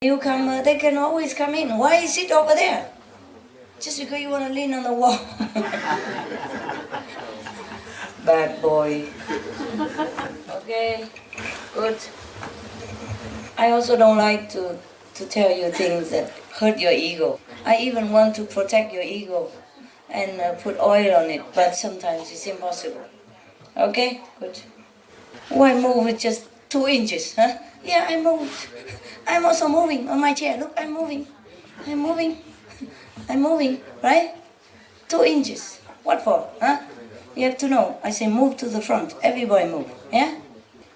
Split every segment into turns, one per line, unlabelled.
newcomer, they can always come in. Why you sit over there? Just because you want to lean on the wall. Bad boy. Okay, good. I also don't like to tell you things that hurt your ego. I even want to protect your ego and put oil on it, but sometimes it's impossible. Okay, good. Why move with just 2 inches, huh? Yeah, I moved. I'm also moving on my chair. Look, I'm moving. I'm moving. I'm moving, right? 2 inches. What for, huh? You have to know. I say move to the front. Everybody move, yeah?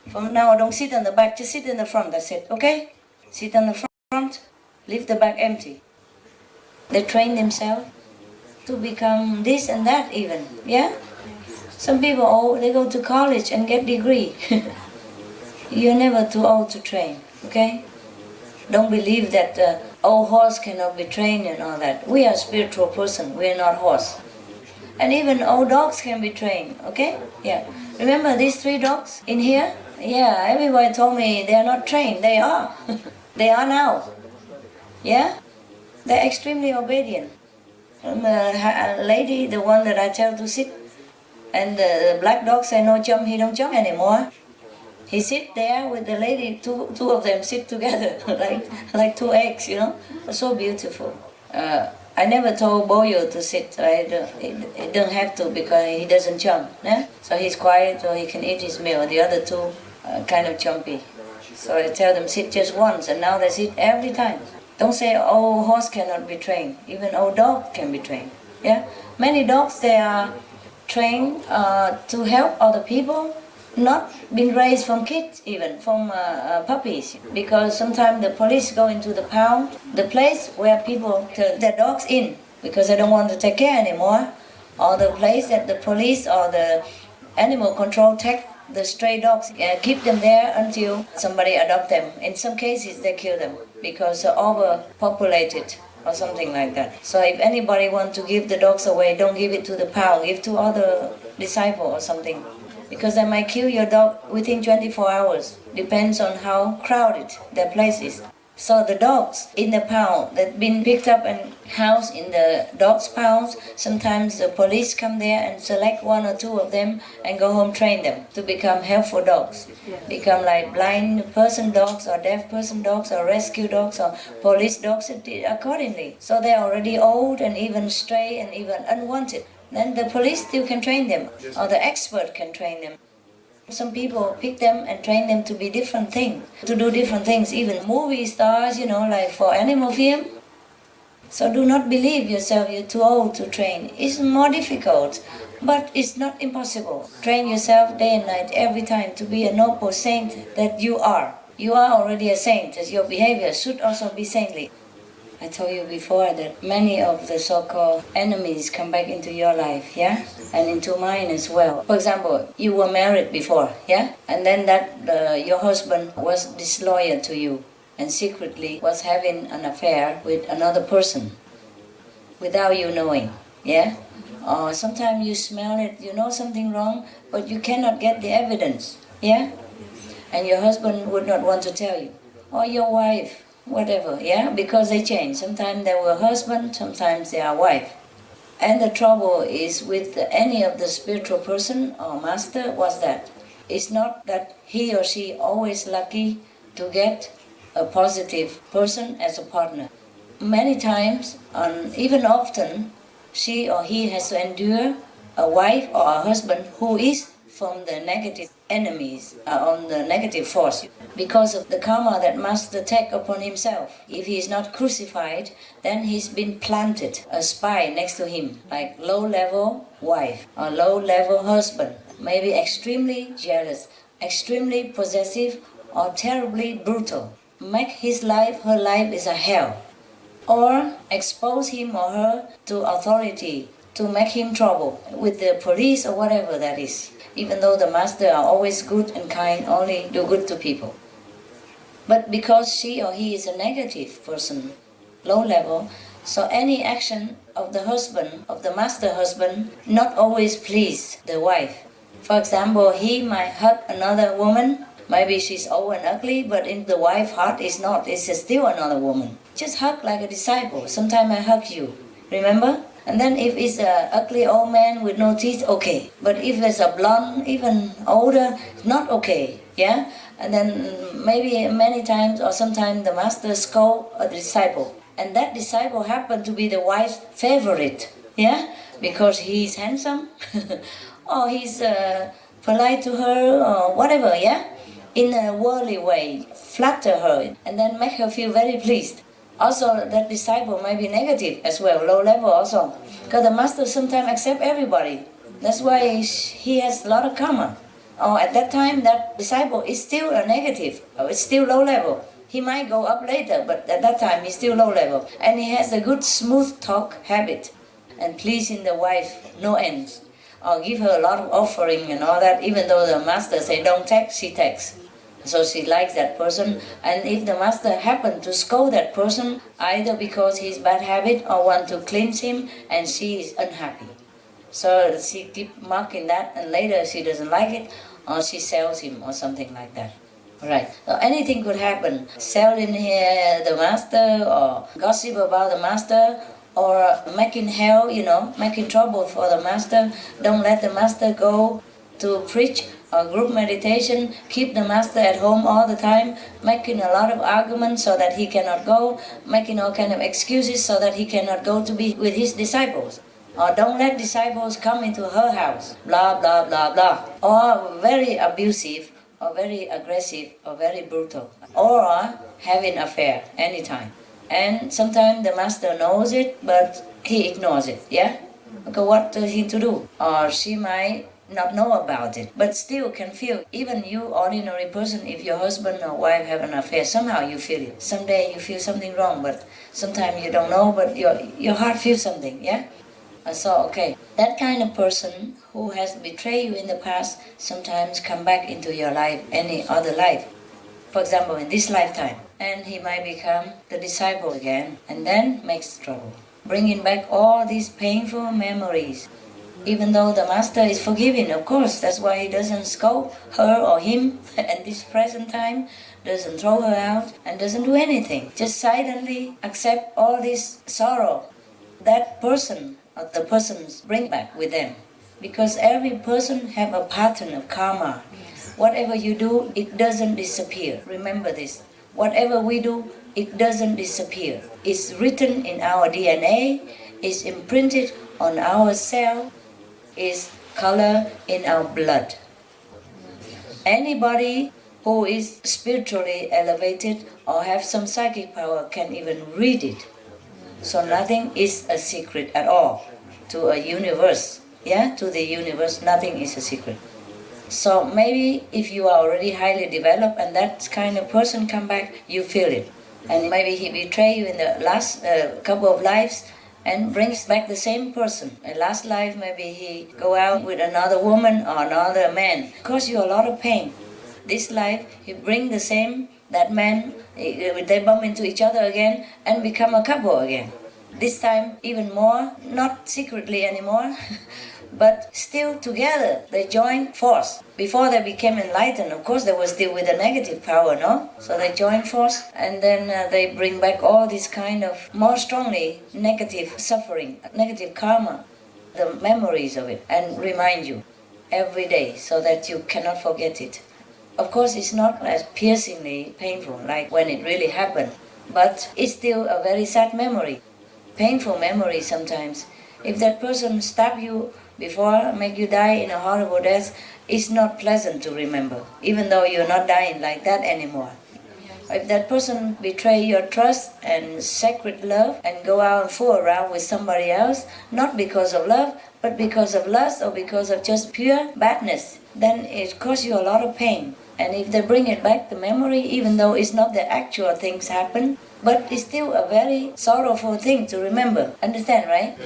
From now, don't sit on the back. Just sit in the front, that's it, okay? Sit on the front. Leave the back empty. They train themselves to become this and that even, yeah? Some people, they go to college and get degree. You're never too old to train, okay? Don't believe that old horse cannot be trained and all that. We are spiritual person, we are not horse. And even old dogs can be trained, okay? Yeah. Remember these 3 dogs in here? Yeah, everybody told me they are not trained. They are. They are now. Yeah? They're extremely obedient. The lady, the one that I tell to sit, and the black dog say no jump, he don't jump anymore. He sit there with the lady, two of them sit together, like 2 eggs, you know. So beautiful. I never told Boyo to sit. He don't have to because he doesn't jump. Yeah? So he's quiet so he can eat his meal. The other 2 are kind of jumpy. So I tell them sit just once and now they sit every time. Don't say old horse cannot be trained. Even old dog can be trained. Yeah? Many dogs, they are trained to help other people, not been raised from kids even, from puppies. Because sometimes the police go into the pound, the place where people turn their dogs in because they don't want to take care anymore, or the place that the police or the animal control take the stray dogs, keep them there until somebody adopt them. In some cases they kill them because they're overpopulated or something like that. So if anybody want to give the dogs away, don't give it to the pound, give to other disciple or something. Because they might kill your dog within 24 hours. Depends on how crowded their place is. So the dogs in the pound that been picked up and housed in the dogs' pounds, sometimes the police come there and select 1 or 2 of them and go home train them to become helpful dogs. Become like blind person dogs or deaf person dogs or rescue dogs or police dogs accordingly. So they're already old and even stray and even unwanted. Then the police still can train them, or the expert can train them. Some people pick them and train them to be different things, to do different things, even movie stars, like for animal film. So do not believe yourself you're too old to train. It's more difficult, but it's not impossible. Train yourself day and night, every time, to be a noble saint that you are. You are already a saint, as your behavior should also be saintly. I told you before that many of the so-called enemies come back into your life, yeah? And into mine as well. For example, you were married before, yeah? And then your husband was disloyal to you and secretly was having an affair with another person without you knowing, yeah? Or sometimes you smell it, you know something wrong, but you cannot get the evidence, yeah? And your husband would not want to tell you. Or your wife. Whatever, yeah, because they change. Sometimes they were husband, sometimes they are wife. And the trouble is with any of the spiritual person or master was that it's not that he or she always lucky to get a positive person as a partner. Many times, and even often, she or he has to endure a wife or a husband who is from the negative enemies, on the negative force, because of the karma that master take upon himself. If he is not crucified, then he's been planted, a spy next to him, like low-level wife or low-level husband, maybe extremely jealous, extremely possessive, or terribly brutal. Make his life, her life is a hell. Or expose him or her to authority, to make him trouble with the police or whatever that is. Even though the master are always good and kind, only do good to people. But because she or he is a negative person, low level, so any action of the husband, of the master husband, not always please the wife. For example, he might hurt another woman Maybe she's old and ugly, but in the wife's heart it's not. It's still another woman. Just hug like a disciple. Sometimes I hug you. Remember? And then if it's an ugly old man with no teeth, okay. But if it's a blonde, even older, not okay. Yeah? And then maybe many times or sometimes the master scold a disciple. And that disciple happened to be the wife's favorite. Yeah? Because he's handsome or he's polite to her or whatever, yeah? In a worldly way, flatter her and then make her feel very pleased. Also, that disciple might be negative as well, low level also. Because the master sometimes accepts everybody. That's why he has a lot of karma. Or at that time, that disciple is still a negative, or it's still low level. He might go up later, but at that time, he's still low level. And he has a good smooth talk habit. And pleasing the wife, no ends. Or give her a lot of offering and all that, even though the master say don't take, she takes. So she likes that person, and if the master happen to scold that person, either because he's bad habit or want to cleanse him, and she is unhappy. So she keep marking that, and later she doesn't like it, or she sells him or something like that. Right. So anything could happen. Selling the master, or gossip about the master, or making hell, making trouble for the master. Don't let the master go to preach or group meditation, keep the master at home all the time, making a lot of arguments so that he cannot go, making all kind of excuses so that he cannot go to be with his disciples. Or don't let disciples come into her house, blah, blah, blah, blah. Or very abusive, or very aggressive, or very brutal. Or having affair anytime. And sometimes the master knows it, but he ignores it, yeah? Okay, what is he to do? Or she might not know about it, but still can feel. Even you, ordinary person, if your husband or wife have an affair, somehow you feel it. Someday you feel something wrong, but sometimes you don't know, but your heart feels something, yeah? So, okay, that kind of person who has betrayed you in the past sometimes come back into your life, any other life. For example, in this lifetime, and he might become the disciple again, and then makes trouble, bringing back all these painful memories. Even though the master is forgiving, of course, that's why he doesn't scold her or him at this present time, doesn't throw her out, and doesn't do anything. Just silently accept all this sorrow that person or the persons bring back with them. Because every person have a pattern of karma. Whatever you do, it doesn't disappear. Remember this. Whatever we do, it doesn't disappear. It's written in our DNA, it's imprinted on our cell, is color in our blood. Anybody who is spiritually elevated or have some psychic power can even read it. So nothing is a secret at all to a universe. Yeah, to the universe, nothing is a secret. So maybe if you are already highly developed and that kind of person come back, you feel it. And maybe he betrayed you in the last couple of lives, and brings back the same person. In last life, maybe he go out with another woman or another man. Cause you a lot of pain. This life, he bring the same, that man, they bump into each other again and become a couple again. This time, even more, not secretly anymore, but still together, they joined force. Before they became enlightened, of course, they were still with a negative power, no? So they joined force, and then they bring back all this kind of more strongly negative suffering, negative karma, the memories of it, and remind you every day so that you cannot forget it. Of course, it's not as piercingly painful like when it really happened, but it's still a very sad memory, painful memory sometimes. If that person stab you before, make you die in a horrible death, it's not pleasant to remember, even though you're not dying like that anymore. If that person betray your trust and sacred love and go out and fool around with somebody else, not because of love, but because of lust or because of just pure badness, then it causes you a lot of pain. And if they bring it back, the memory, even though it's not the actual things happen, but it's still a very sorrowful thing to remember. Understand, right?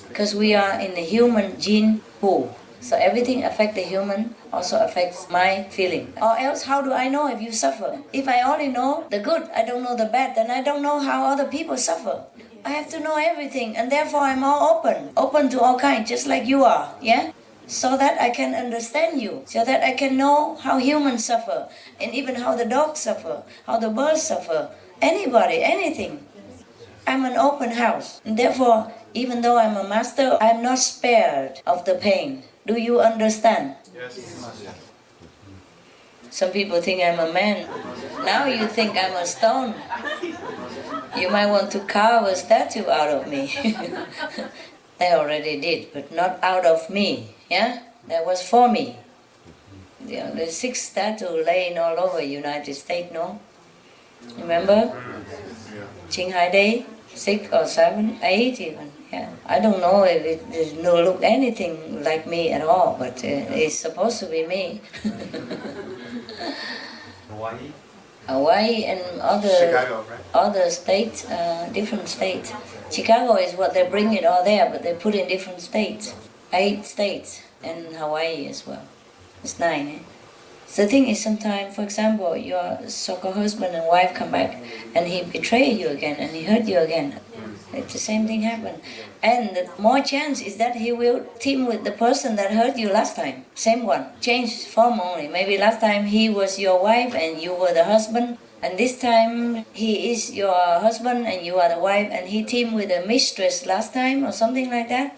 Because we are in the human gene pool. So everything affects the human, also affects my feeling. Or else, how do I know if you suffer? If I only know the good, I don't know the bad, then I don't know how other people suffer. I have to know everything, and therefore I'm all open to all kinds, just like you are, yeah? so that I can understand you, so that I can know how humans suffer, and even how the dogs suffer, how the birds suffer, anybody, anything. I'm an open house, and therefore, even though I'm a master, I'm not spared of the pain. Do you understand?
Yes.
Some people think I'm a man. Now you think I'm a stone. You might want to carve a statue out of me. They already did, but not out of me. Yeah, that was for me. There's 6 statues laying all over United States. No, remember? Qinghai Day, 6 or 7, 8 even. Yeah, I don't know if it doesn't look anything like me at all, but it's supposed to be me. Hawaii and
Chicago, right?
other states, different states. Chicago is what they bring it all there, but they put in different states. 8 states, and Hawaii as well. It's 9. Eh? The thing is, sometimes, for example, your so-called husband and wife come back, and he betray you again, and he hurt you again. It's the same thing happen. And the more chance is that he will team with the person that hurt you last time. Same one. Change form only. Maybe last time he was your wife and you were the husband. And this time he is your husband and you are the wife, and he teamed with the mistress last time or something like that.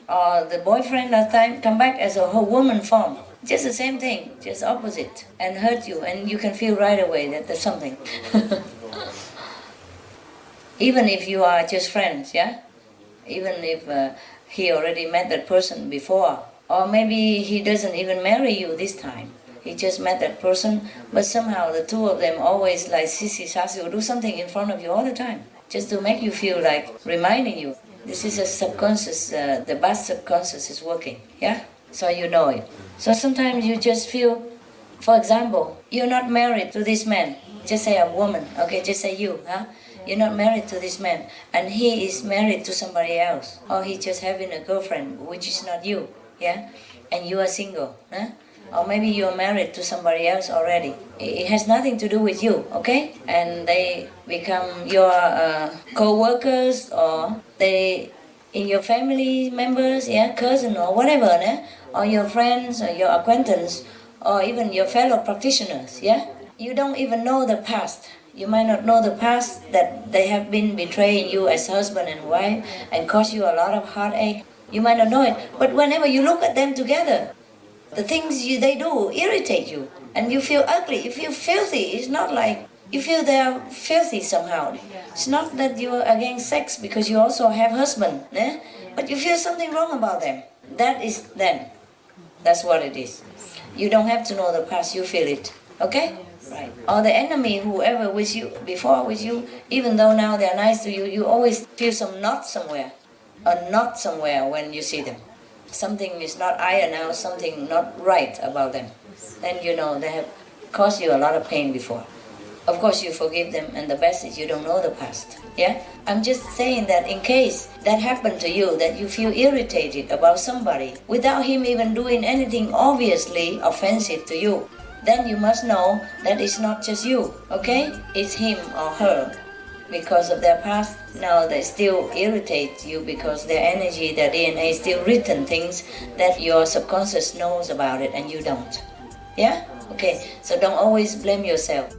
Or the boyfriend last time come back as a whole woman form. Just the same thing, just opposite. And hurt you, and you can feel right away that there's something. Even if you are just friends, yeah? Even if he already met that person before, or maybe he doesn't even marry you this time. He just met that person, but somehow the two of them always like sissy sassy or do something in front of you all the time, just to make you feel like reminding you. This is a subconscious, the bad subconscious is working, yeah? So you know it. So sometimes you just feel, for example, you're not married to this man. Just say a woman, okay, just say you, huh? You're not married to this man, and he is married to somebody else, or he's just having a girlfriend, which is not you, yeah? And you are single, huh? Or maybe you're married to somebody else already. It has nothing to do with you, okay? And they become your co-workers, or they in your family members, yeah, cousin or whatever, né? Or your friends or your acquaintance, or even your fellow practitioners, yeah? You don't even know the past. You might not know the past, that they have been betraying you as husband and wife and cause you a lot of heartache. You might not know it, but whenever you look at them together, the things they do irritate you, and you feel ugly, you feel filthy. It's not like you feel they are filthy somehow. It's not that you are against sex because you also have husband, eh? But you feel something wrong about them. That is them. That's what it is. You don't have to know the past, you feel it, okay? Right. Or the enemy, whoever with you, before with you, even though now they are nice to you, you always feel some knot somewhere, a knot somewhere when you see them. Something is not iron out, something not right about them. Then you know they have caused you a lot of pain before. Of course you forgive them, and the best is you don't know the past. Yeah? I'm just saying that in case that happened to you, that you feel irritated about somebody without him even doing anything obviously offensive to you, then you must know that it's not just you, okay? It's him or her. Because of their past, now they still irritate you because their energy, their DNA still written things that your subconscious knows about it and you don't. Yeah? Okay, so don't always blame yourself.